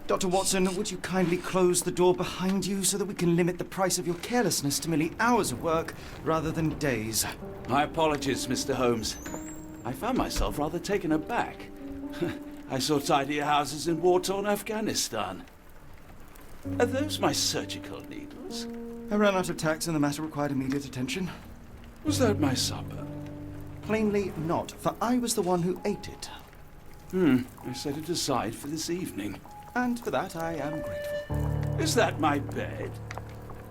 Dr. Watson, would you kindly close the door behind you so that we can limit the price of your carelessness to merely hours of work rather than days? My apologies, Mr. Holmes. I found myself rather taken aback. I saw tidier houses in war-torn Afghanistan. Are those my surgical needles? I ran out of tacks and the matter required immediate attention. Was that my supper? Plainly not, for I was the one who ate it. I set it aside for this evening. And for that I am grateful. Is that my bed?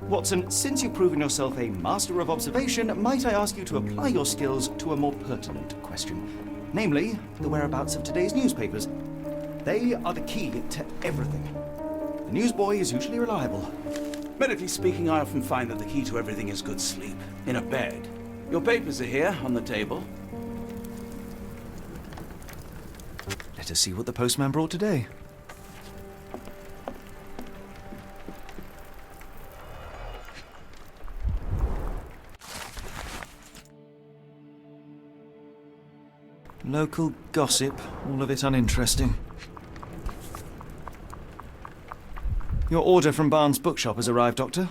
Watson, since you've proven yourself a master of observation, might I ask you to apply your skills to a more pertinent question? Namely, the whereabouts of today's newspapers. They are the key to everything. The newsboy is usually reliable. Medically speaking, I often find that the key to everything is good sleep. In a bed. Your papers are here, on the table. Let us see what the postman brought today. Local gossip, all of it uninteresting. Your order from Barnes' bookshop has arrived, Doctor.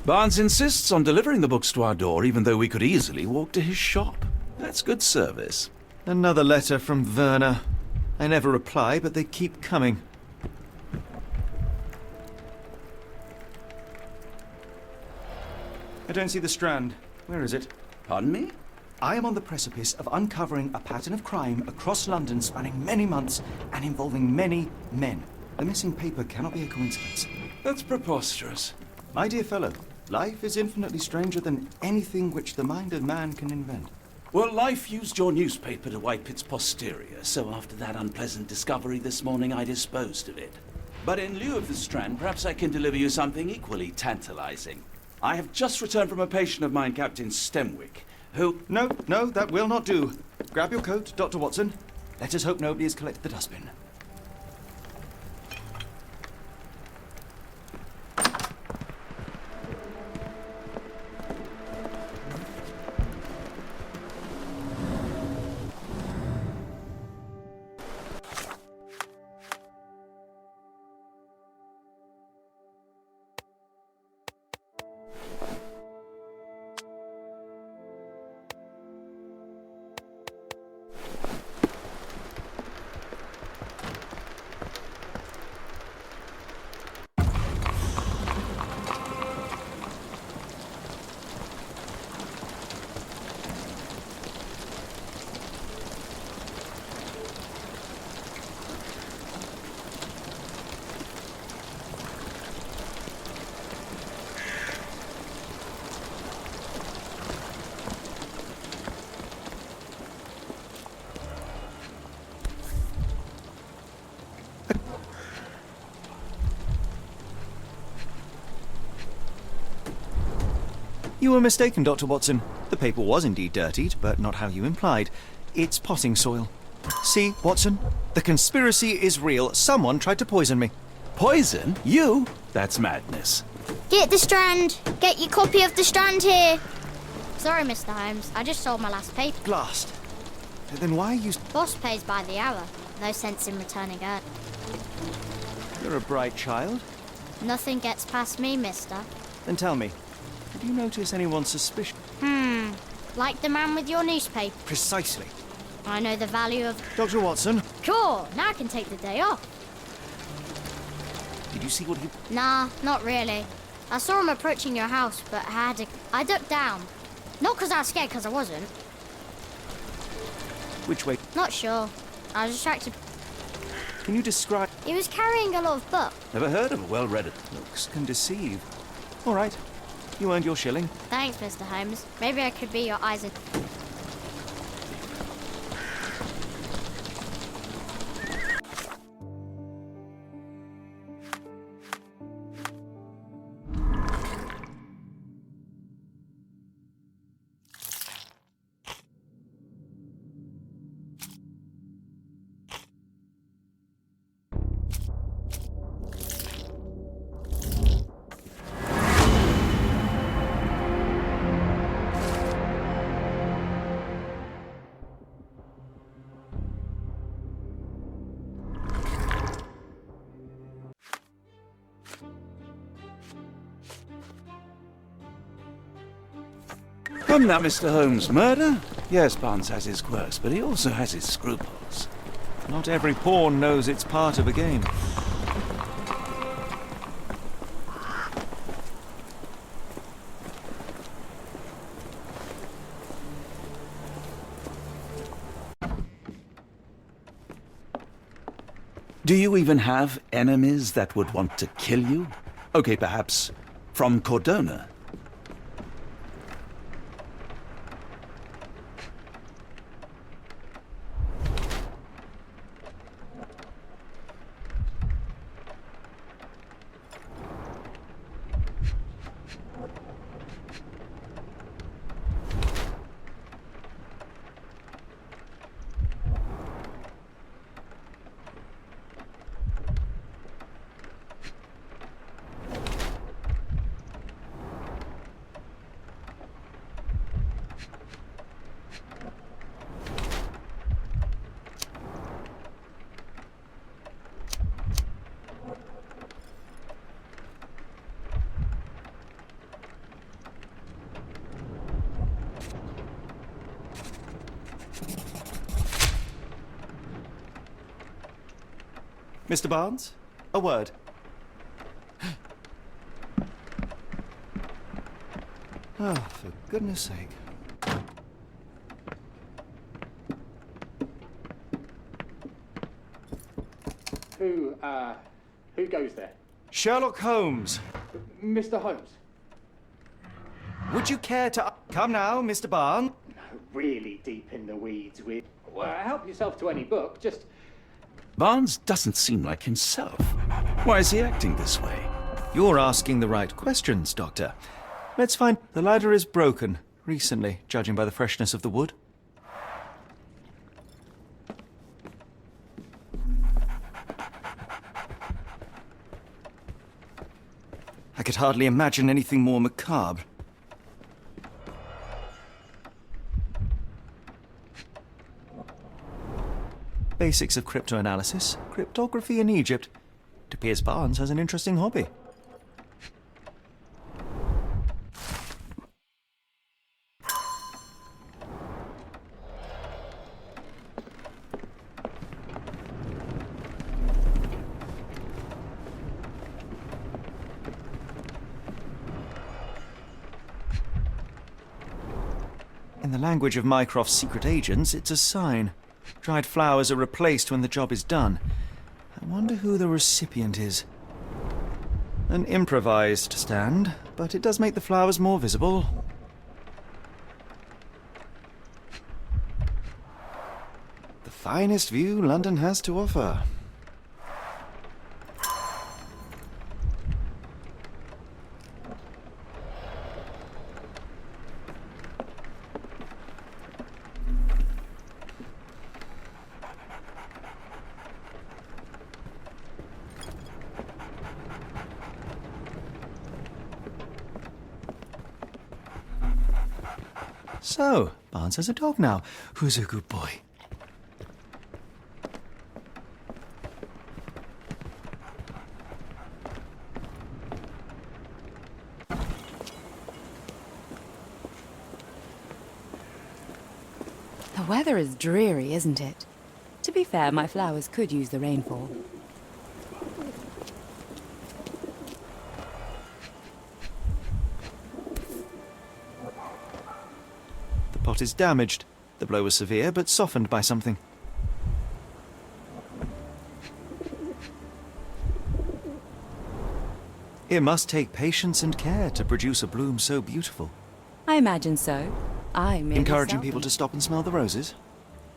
Barnes insists on delivering the books to our door, even though we could easily walk to his shop. That's good service. Another letter from Werner. I never reply, but they keep coming. I don't see the Strand. Where is it? Pardon me? I am on the precipice of uncovering a pattern of crime across London spanning many months and involving many men. The missing paper cannot be a coincidence. That's preposterous. My dear fellow, life is infinitely stranger than anything which the mind of man can invent. Well, life used your newspaper to wipe its posterior, so after that unpleasant discovery this morning, I disposed of it. But in lieu of the Strand, perhaps I can deliver you something equally tantalizing. I have just returned from a patient of mine, Captain Stenwick, who... No, that will not do. Grab your coat, Dr. Watson. Let us hope nobody has collected the dustbin. You were mistaken, Dr. Watson. The paper was indeed dirtied, but not how you implied. It's potting soil. See, Watson? The conspiracy is real. Someone tried to poison me. Poison? You? That's madness. Get the Strand! Get your copy of the Strand here! Sorry, Mr. Holmes. I just sold my last paper. Blast. Then why are you... Boss pays by the hour. No sense in returning early. You're a bright child. Nothing gets past me, mister. Then tell me, did you notice anyone suspicious? Like the man with your newspaper. Precisely. I know the value of... Dr. Watson, Sure, now I can take the day off. did you see what he... Nah, not really. I saw him approaching your house, but I ducked down. Not because I was scared, because I wasn't. Which way? Not sure. I was distracted. Can you describe... He was carrying a lot of books. Never heard of a well-read... Looks can deceive. All right. You earned your shilling. Thanks, Mr. Holmes. Maybe I could be your eyes and... Come now, Mr. Holmes. Murder? Yes, Barnes has his quirks, but he also has his scruples. Not every pawn knows it's part of a game. Do you even have enemies that would want to kill you? Okay, perhaps from Cordona. Mr. Barnes, a word. Oh, for goodness sake. Who goes there? Sherlock Holmes. Mr. Holmes? Would you care to... Come now, Mr. Barnes. Really deep in the weeds with... Well, help yourself to any book, just... Barnes doesn't seem like himself. Why is he acting this way? You're asking the right questions, Doctor. Let's find... The ladder is broken, recently, judging by the freshness of the wood. I could hardly imagine anything more macabre. Basics of cryptoanalysis, cryptography in Egypt. It appears Barnes has an interesting hobby. In the language of Mycroft's secret agents, it's a sign. Dried flowers are replaced when the job is done. I wonder who the recipient is. An improvised stand, but it does make the flowers more visible. The finest view London has to offer. So, Barnes has a dog now. Who's a good boy? The weather is dreary, isn't it? To be fair, my flowers could use the rainfall. The pot is damaged. The blow was severe, but softened by something. It must take patience and care to produce a bloom so beautiful. I imagine so. I merely Encouraging sell people them. to stop and smell the roses?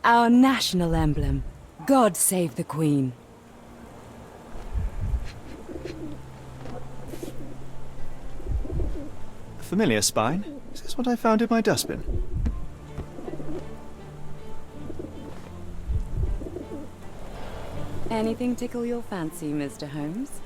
Our national emblem. God save the Queen. A familiar spine? Is this what I found in my dustbin? Anything tickle your fancy, Mr. Holmes?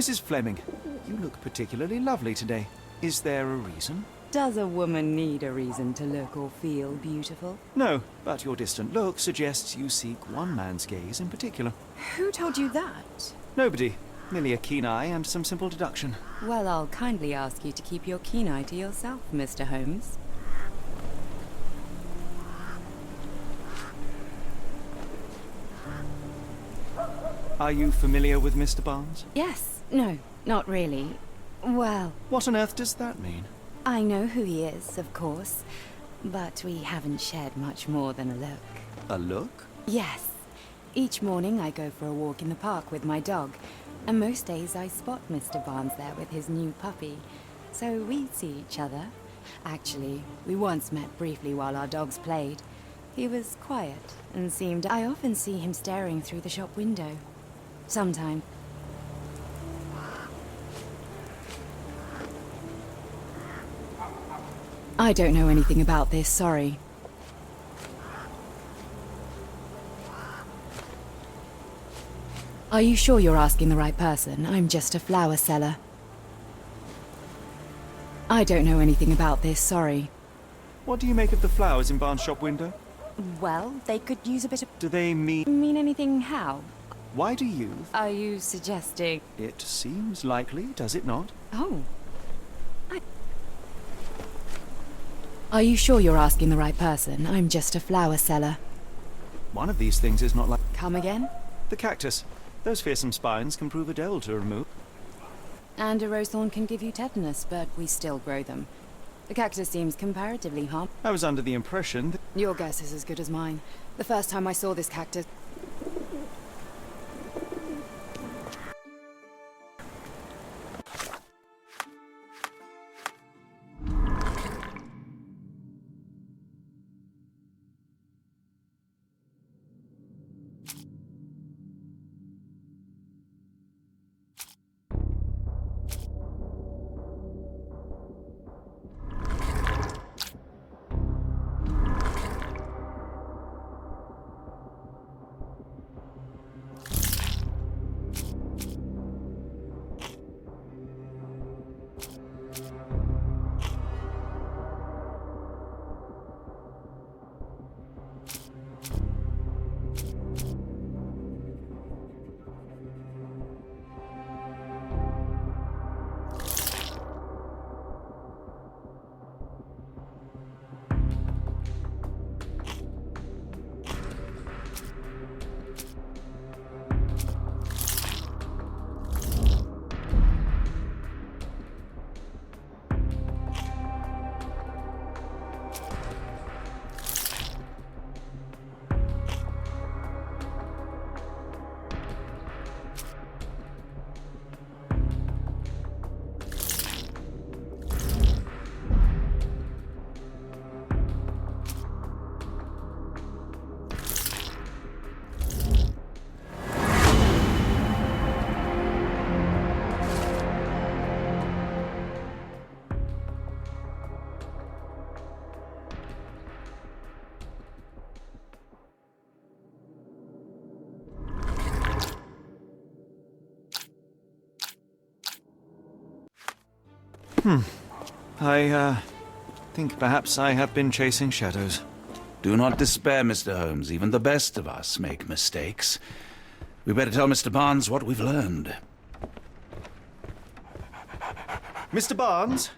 Mrs. Fleming, you look particularly lovely today. Is there a reason? Does a woman need a reason to look or feel beautiful? No, but your distant look suggests you seek one man's gaze in particular. Who told you that? Nobody. Merely a keen eye and some simple deduction. Well, I'll kindly ask you to keep your keen eye to yourself, Mr. Holmes. Are you familiar with Mr. Barnes? Yes. No, not really. Well, What on earth does that mean? I know who he is, of course, but we haven't shared much more than a look. A look? Yes. Each morning I go for a walk in the park with my dog, and most days I spot Mr. Barnes there with his new puppy. So we see each other. Actually, we once met briefly while our dogs played. He was quiet and seemed... I often see him staring through the shop window. Sometimes. I don't know anything about this, sorry. Are you sure you're asking the right person? I'm just a flower seller. I don't know anything about this, sorry. What do you make of the flowers in Barnes' shop window? Well, they could use a bit of... Do they mean... Mean anything how? Why do you... Are you suggesting... It seems likely, does it not? Oh. Are you sure you're asking the right person? I'm just a flower seller. One of these things is not like... Come again? The cactus. Those fearsome spines can prove a devil to remove. And a rose thorn can give you tetanus, but we still grow them. The cactus seems comparatively harmless. I was under the impression that... Your guess is as good as mine. The first time I saw this cactus... I think perhaps I have been chasing shadows. Do not despair, Mr. Holmes. Even the best of us make mistakes. We better tell Mr. Barnes what we've learned. Mr. Barnes,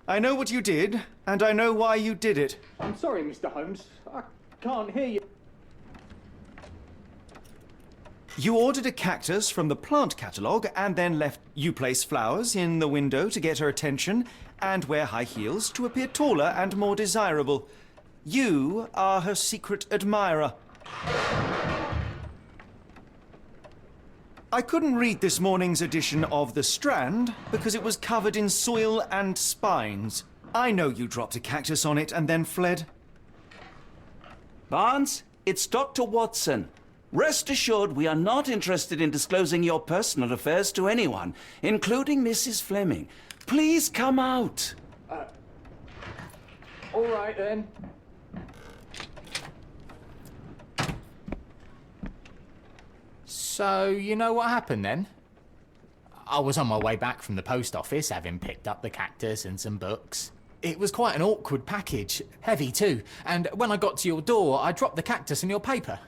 I know what you did, and I know why you did it. I'm sorry, Mr. Holmes. I can't hear you. You ordered a cactus from the plant catalogue and then left you place flowers in the window to get her attention and wear high heels to appear taller and more desirable. You are her secret admirer. I couldn't read this morning's edition of The Strand because it was covered in soil and spines. I know you dropped a cactus on it and then fled. Barnes, it's Dr. Watson. Rest assured, we are not interested in disclosing your personal affairs to anyone, including Mrs. Fleming. Please come out. All right, then. So, you know what happened then? I was on my way back from the post office, having picked up the cactus and some books. It was quite an awkward package, heavy too, and when I got to your door, I dropped the cactus and your paper.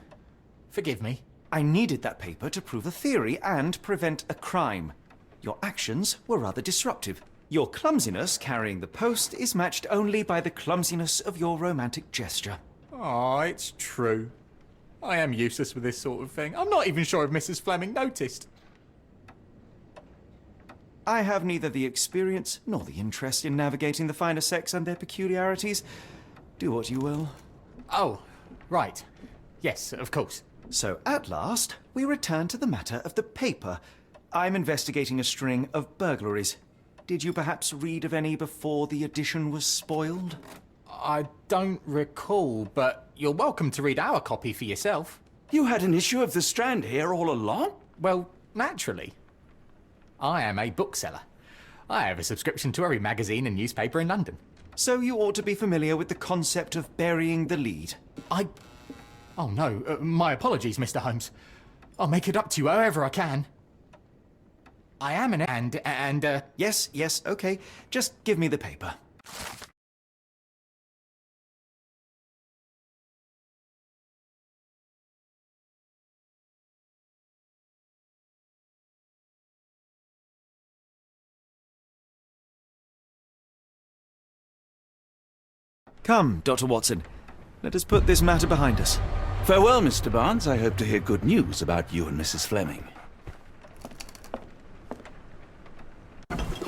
Forgive me. I needed that paper to prove a theory and prevent a crime. Your actions were rather disruptive. Your clumsiness carrying the post is matched only by the clumsiness of your romantic gesture. Oh, it's true. I am useless with this sort of thing. I'm not even sure if Mrs. Fleming noticed. I have neither the experience nor the interest in navigating the finer sex and their peculiarities. Do what you will. Oh, right. Yes, of course. So, at last, we return to the matter of the paper. I'm investigating a string of burglaries. Did you perhaps read of any before the edition was spoiled? I don't recall, but you're welcome to read our copy for yourself. You had an issue of The Strand here all along? Well, naturally. I am a bookseller. I have a subscription to every magazine and newspaper in London. So you ought to be familiar with the concept of burying the lead. Oh no, my apologies, Mr. Holmes. I'll make it up to you however I can. I am an Yes, okay. Just give me the paper. Come, Dr. Watson. Let us put this matter behind us. Farewell, Mr. Barnes. I hope to hear good news about you and Mrs. Fleming.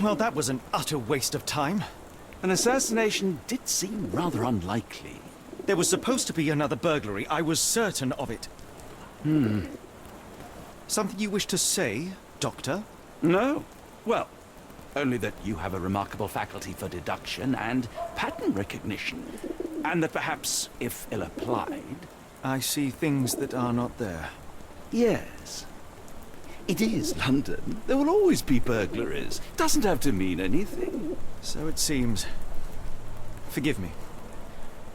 Well, that was an utter waste of time. An assassination did seem rather unlikely. There was supposed to be another burglary. I was certain of it. Something you wish to say, Doctor? No. Well, only that you have a remarkable faculty for deduction and pattern recognition. And that perhaps, if ill-applied... I see things that are not there. Yes. It is London. There will always be burglaries. Doesn't have to mean anything. So it seems. Forgive me.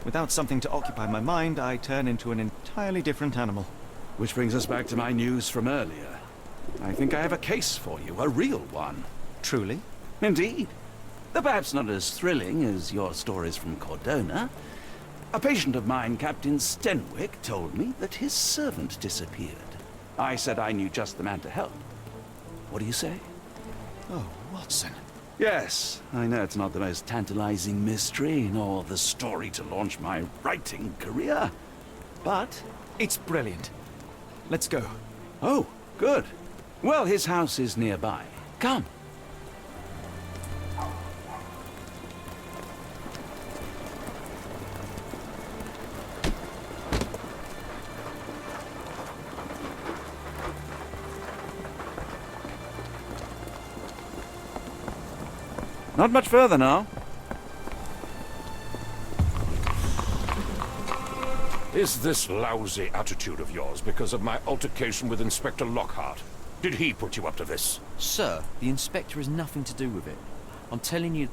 Without something to occupy my mind, I turn into an entirely different animal. Which brings us back to my news from earlier. I think I have a case for you, a real one. Truly? Indeed. Though perhaps not as thrilling as your stories from Cordona. A patient of mine, Captain Stenwick, told me that his servant disappeared. I said I knew just the man to help. What do you say? Oh, Watson. Yes, I know it's not the most tantalizing mystery, nor the story to launch my writing career. But... it's brilliant. Let's go. Oh, good. Well, his house is nearby. Come. Not much further now. Is this lousy attitude of yours because of my altercation with Inspector Lockhart? Did he put you up to this? Sir, the inspector has nothing to do with it. I'm telling you...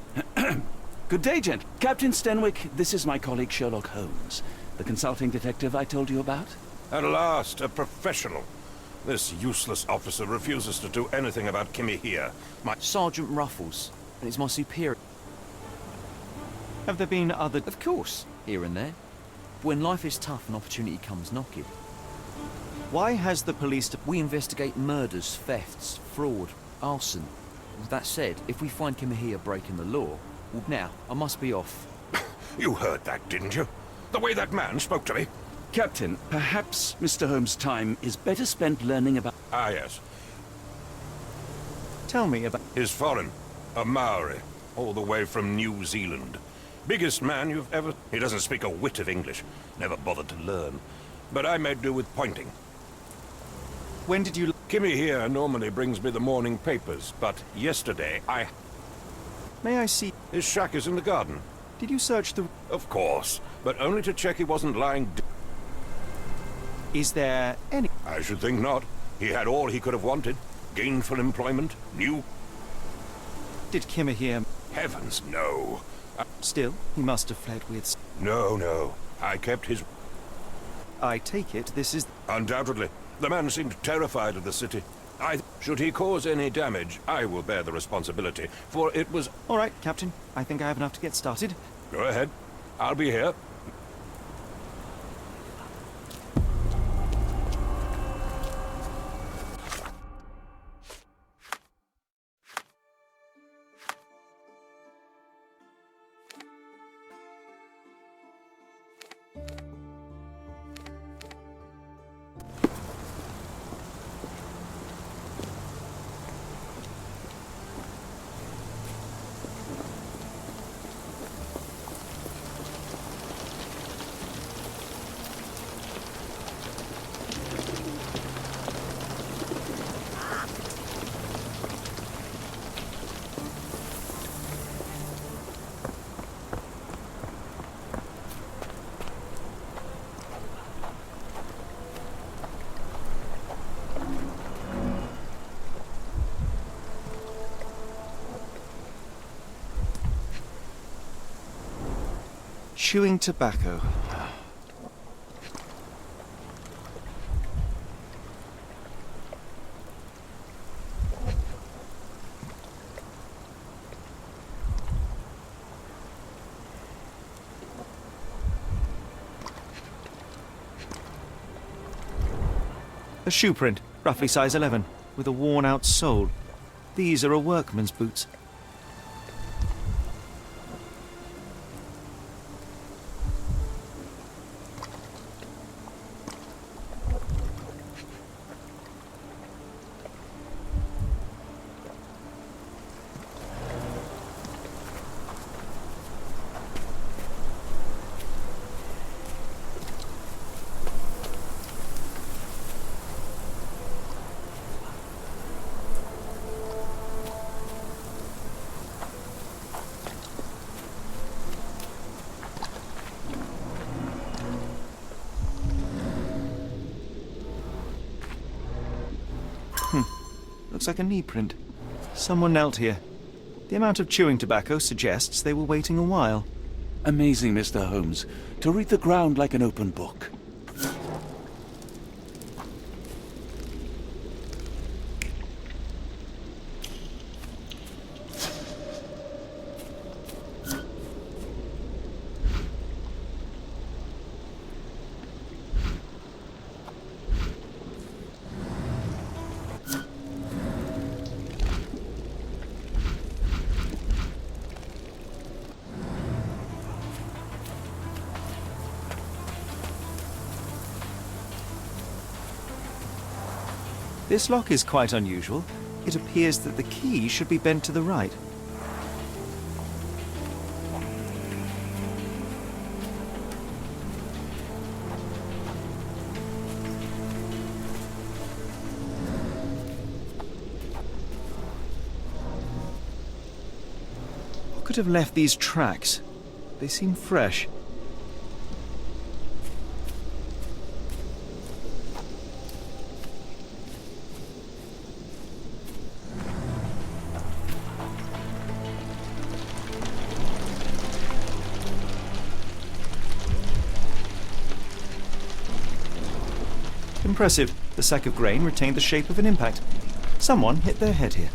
Good day, gent. Captain Stenwick, this is my colleague Sherlock Holmes, the consulting detective I told you about. At last, a professional. This useless officer refuses to do anything about Kimmy here. Sergeant Ruffles, and it's my superior. Have there been other... Of course, here and there. But when life is tough and opportunity comes knocking. Why has the police... We investigate murders, thefts, fraud, arson. With that said, if we find Kimahia breaking the law, well, now, I must be off. You heard that, didn't you? The way that man spoke to me. Captain, perhaps Mr. Holmes' time is better spent learning about... Ah, yes. Tell me about... He's foreign. A Maori. All the way from New Zealand. Biggest man you've ever... He doesn't speak a whit of English. Never bothered to learn. But I made do with pointing. When did you... Kimmy here normally brings me the morning papers, but yesterday I... May I see... His shack is in the garden. Did you search the... Of course, but only to check he wasn't lying Is there any... I should think not. He had all he could have wanted. Gainful employment, new... Did Kimmer here... Heavens, no. Still, he must have fled with... No. I kept his... I take it this is... Undoubtedly. The man seemed terrified of the city. Should he cause any damage, I will bear the responsibility, for it was... All right, Captain. I think I have enough to get started. Go ahead. I'll be here. Chewing tobacco. A shoe print, roughly size 11, with a worn-out sole. These are a workman's boots. Looks like a knee print. Someone knelt here. The amount of chewing tobacco suggests they were waiting a while. Amazing, Mr. Holmes. To read the ground like an open book. This lock is quite unusual. It appears that the key should be bent to the right. What could have left these tracks? They seem fresh. Impressive. The sack of grain retained the shape of an impact. Someone hit their head here.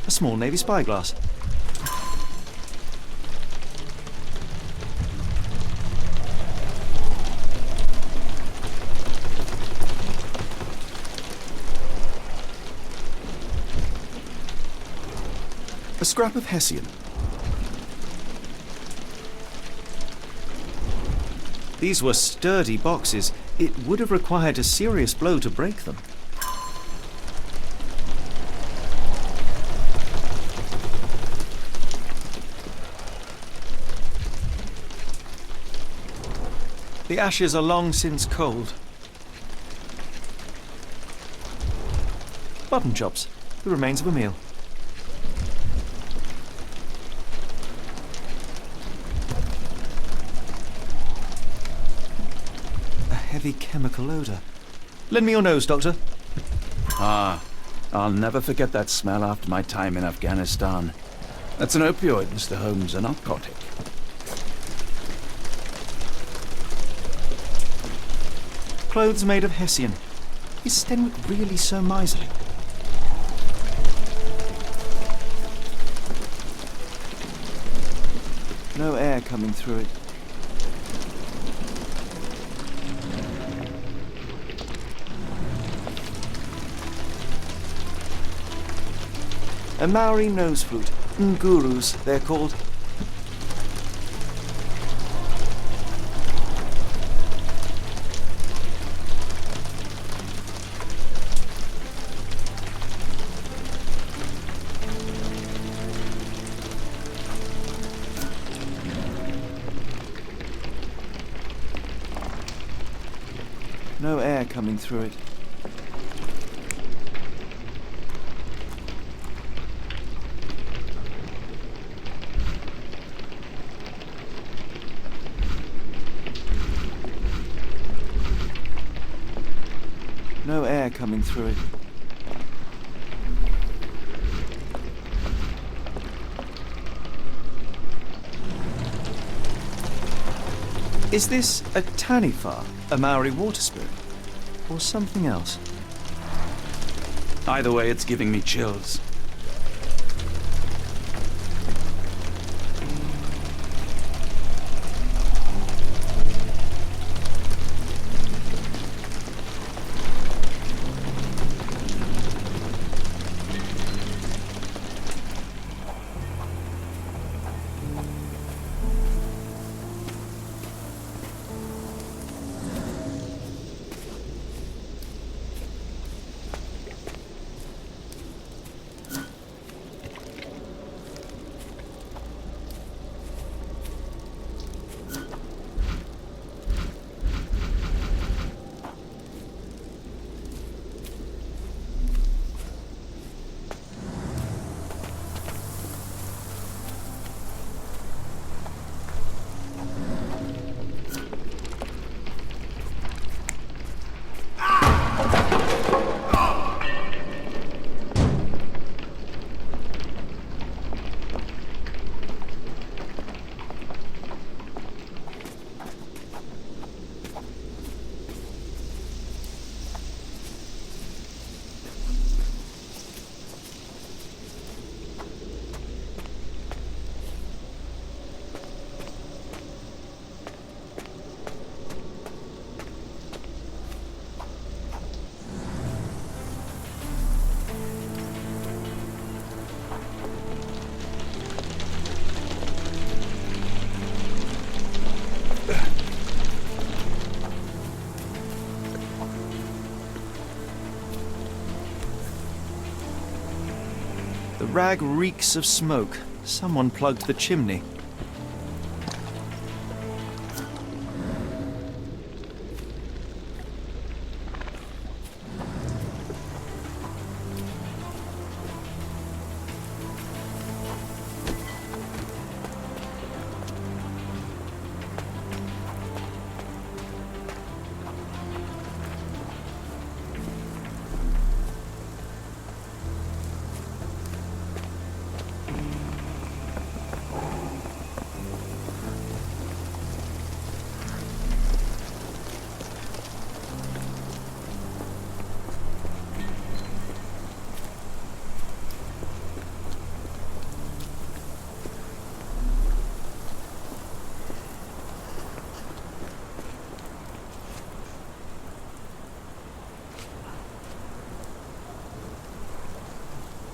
A small navy spyglass. A scrap of Hessian. These were sturdy boxes. It would have required a serious blow to break them. The ashes are long since cold. Button chops, the remains of a meal. Heavy chemical odor. Lend me your nose, Doctor. Ah, I'll never forget that smell after my time in Afghanistan. That's an opioid, Mr. Holmes, a narcotic. Clothes made of Hessian. Is Stenwick really so miserly? No air coming through it. A Maori nose flute. Ngurus, they're called. No air coming through it. No air coming through it. Is this a Taniwha, a Maori water spirit, or something else? Either way, it's giving me chills. The rag reeks of smoke. Someone plugged the chimney.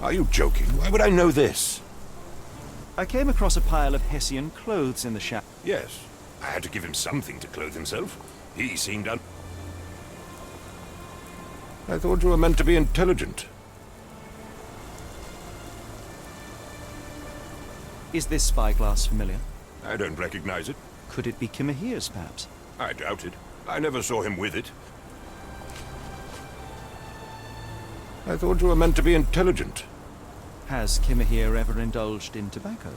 Are you joking? Why would I know this? I came across a pile of Hessian clothes in the shack. Yes. I had to give him something to clothe himself. He seemed I thought you were meant to be intelligent. Is this spyglass familiar? I don't recognize it. Could it be Kimahia's, perhaps? I doubt it. I never saw him with it. I thought you were meant to be intelligent. Has Kimahia ever indulged in tobacco?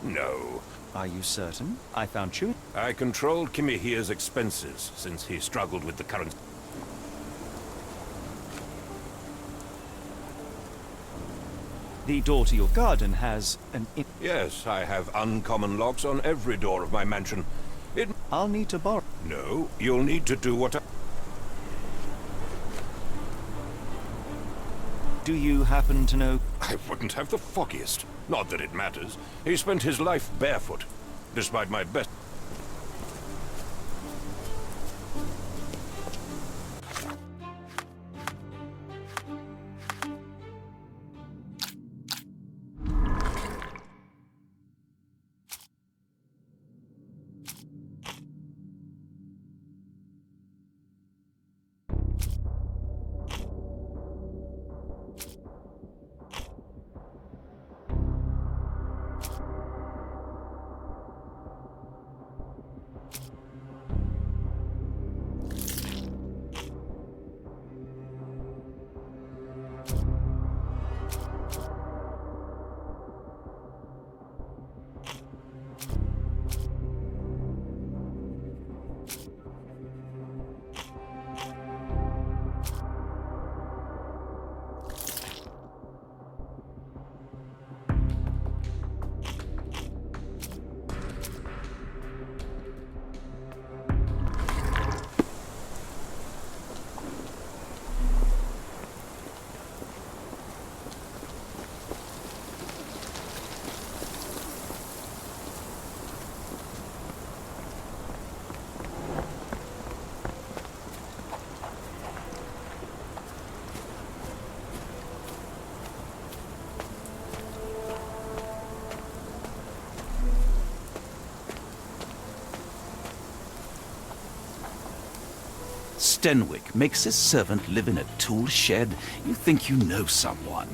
No. Are you certain? I found chewing. I controlled Kimahia's expenses since he struggled with the current... The door to your garden has an... Yes, I have uncommon locks on every door of my mansion. I'll need to borrow... No, you'll need to do what Do you happen to know... I wouldn't have the foggiest. Not that it matters. He spent his life barefoot, despite my best... Stenwick makes his servant live in a tool shed? You think you know someone?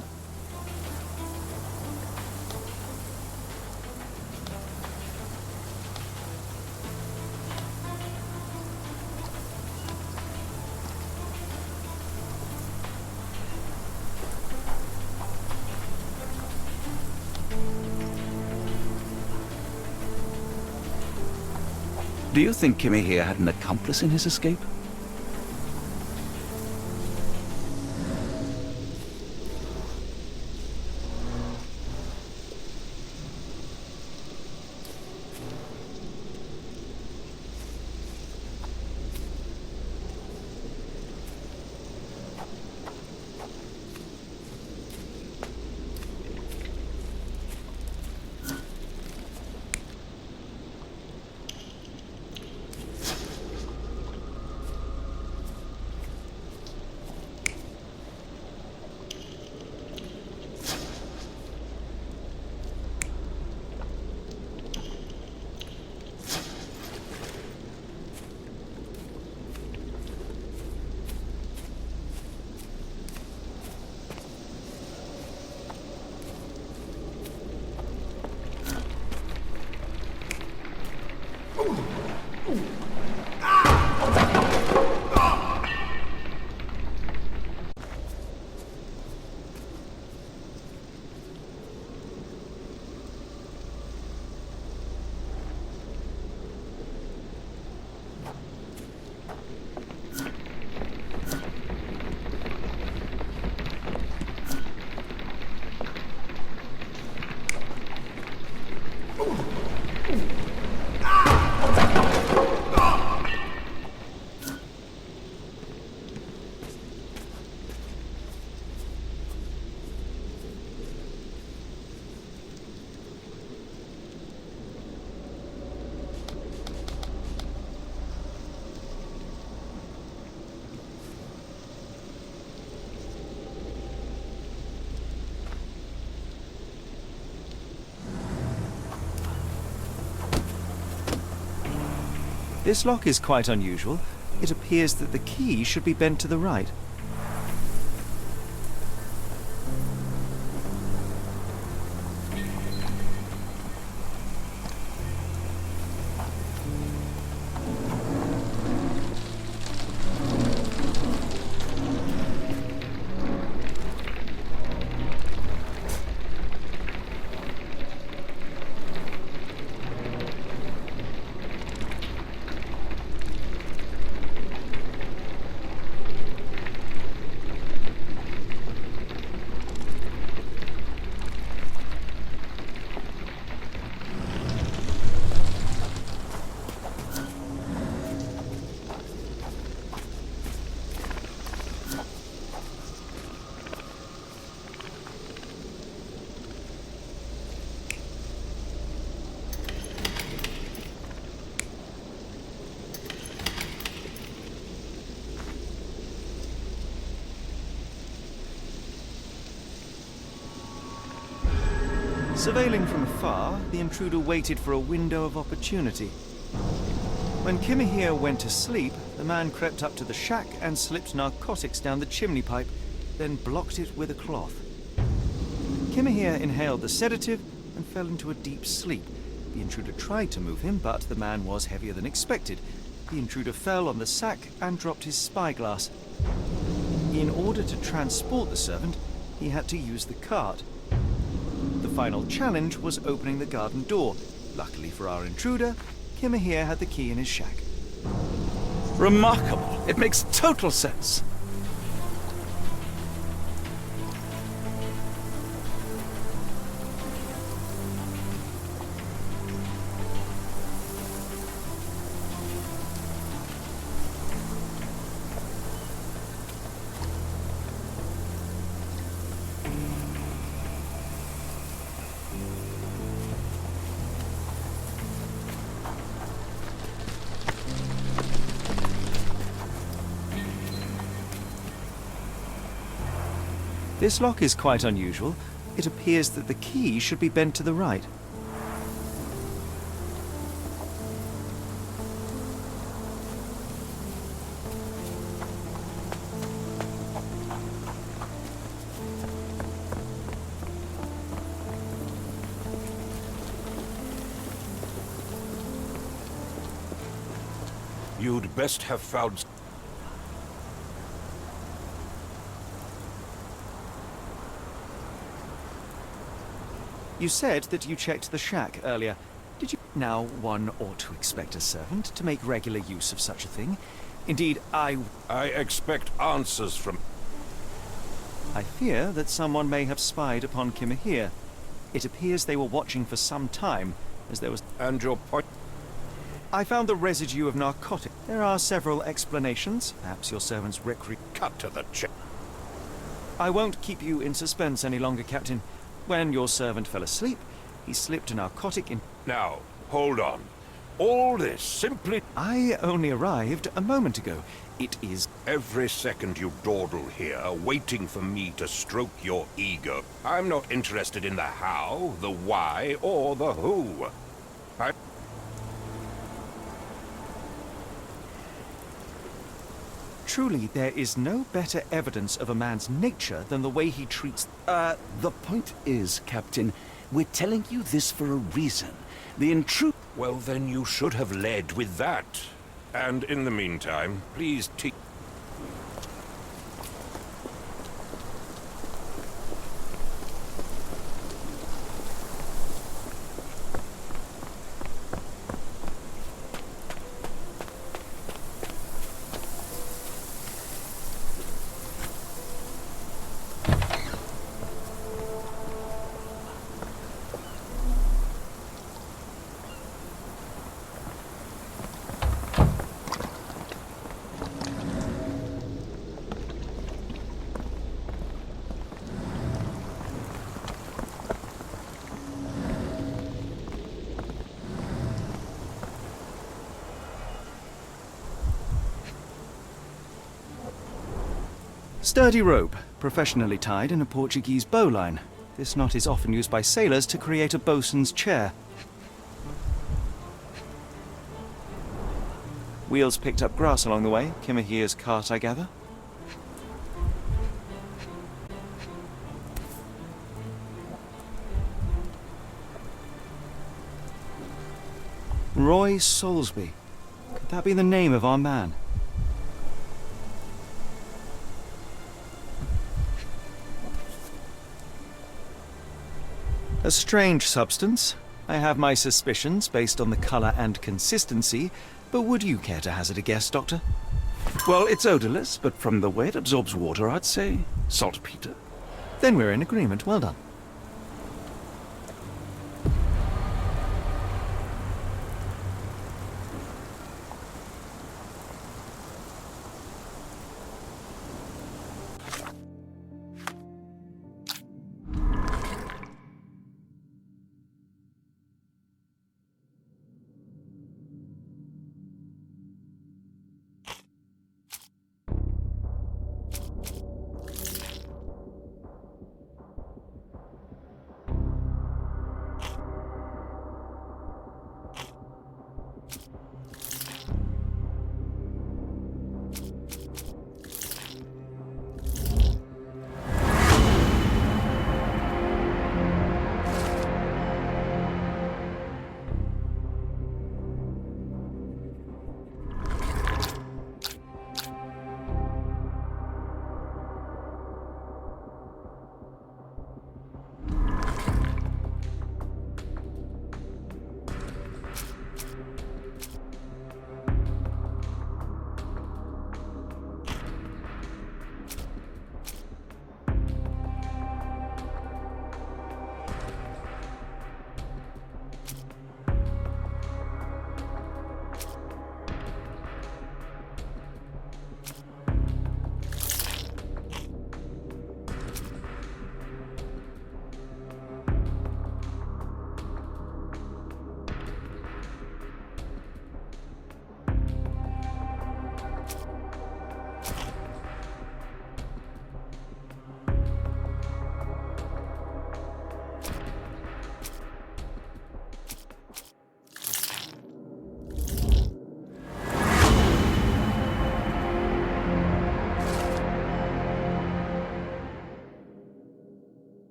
Do you think Kimmy here had an accomplice in his escape? This lock is quite unusual. It appears that the key should be bent to the right. Surveilling from afar, the intruder waited for a window of opportunity. When Kimahir went to sleep, the man crept up to the shack and slipped narcotics down the chimney pipe, then blocked it with a cloth. Kimahir inhaled the sedative and fell into a deep sleep. The intruder tried to move him, but the man was heavier than expected. The intruder fell on the sack and dropped his spyglass. In order to transport the servant, he had to use the cart. The final challenge was opening the garden door. Luckily for our intruder, Kimahir had the key in his shack. Remarkable. It makes total sense. This lock is quite unusual. It appears that the key should be bent to the right. You'd best have found... You said that you checked the shack earlier. Did you? Now, one ought to expect a servant to make regular use of such a thing. Indeed, I expect answers from... I fear that someone may have spied upon Kimahir. It appears they were watching for some time, as there was... And your point... I found the residue of narcotic. There are several explanations. Perhaps your servant's Cut to the chase. I won't keep you in suspense any longer, Captain. When your servant fell asleep, he slipped a narcotic in... Now, hold on. All this simply... I only arrived a moment ago. It is... Every second you dawdle here, waiting for me to stroke your ego. I'm not interested in the how, the why, or the who. Truly, there is no better evidence of a man's nature than the way he treats... The point is, Captain, we're telling you this for a reason. The intruder... Well, then you should have led with that. And in the meantime, please teach... Sturdy rope, professionally tied in a Portuguese bowline. This knot is often used by sailors to create a bosun's chair. Wheels picked up grass along the way. Kimahir's cart, I gather. Roy Soulsby. Could that be the name of our man? A strange substance. I have my suspicions based on the colour and consistency, but would you care to hazard a guess, Doctor? Well, it's odorless, but from the way it absorbs water, I'd say saltpeter. Then we're in agreement. Well done.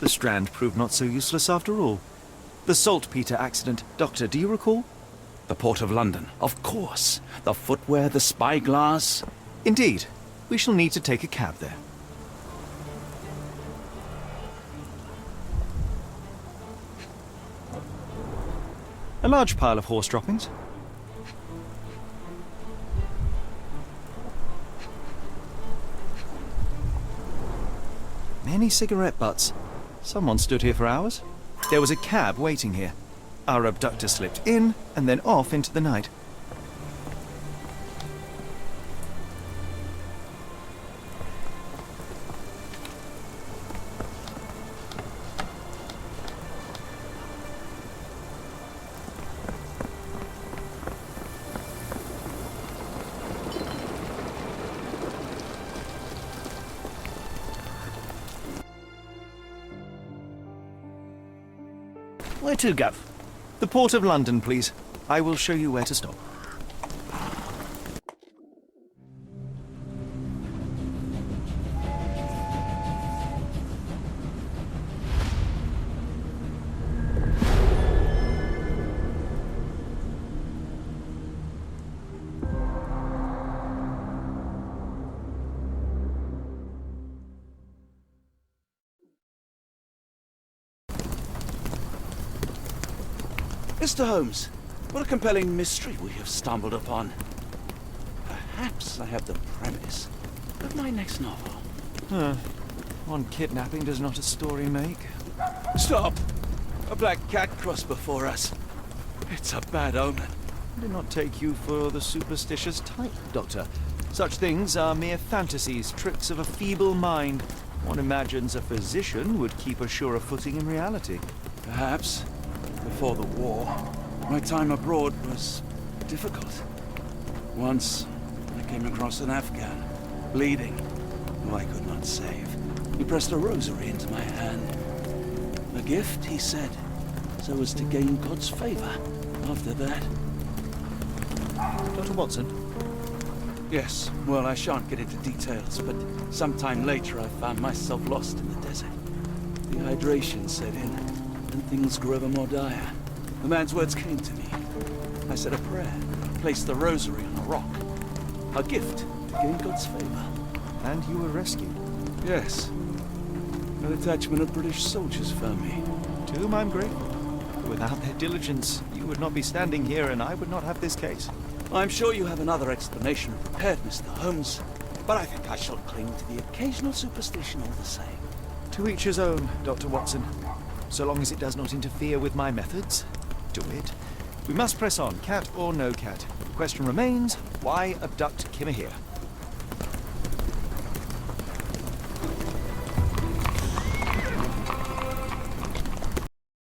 The Strand proved not so useless after all. The saltpeter accident. Doctor, do you recall? The Port of London, of course. The footwear, the spyglass. Indeed. We shall need to take a cab there. A large pile of horse droppings. Many cigarette butts. Someone stood here for hours. There was a cab waiting here. Our abductor slipped in and then off into the night. Where to, Gov? The Port of London, please. I will show you where to stop. Mr. Holmes, what a compelling mystery we have stumbled upon. Perhaps I have the premise of my next novel. One kidnapping does not a story make. Stop! A black cat crossed before us. It's a bad omen. I do not take you for the superstitious type, Doctor. Such things are mere fantasies, tricks of a feeble mind. One imagines a physician would keep a surer footing in reality. Perhaps. Before the war, my time abroad was difficult. Once, I came across an Afghan, bleeding, who I could not save. He pressed a rosary into my hand. A gift, he said, so as to gain God's favor. After that... Dr. Watson? Yes, well, I shan't get into details, but sometime later I found myself lost in the desert. Dehydration set in, and things grew ever more dire. The man's words came to me. I said a prayer, placed the rosary on a rock. A gift to gain God's favor. And you were rescued. Yes. A detachment of British soldiers found me. To whom I'm grateful. Without their diligence, you would not be standing here and I would not have this case. I'm sure you have another explanation prepared, Mr. Holmes, but I think I shall cling to the occasional superstition all the same. To each his own, Dr. Watson. So long as it does not interfere with my methods, do it. We must press on, cat or no cat. The question remains, why abduct Kimmer here?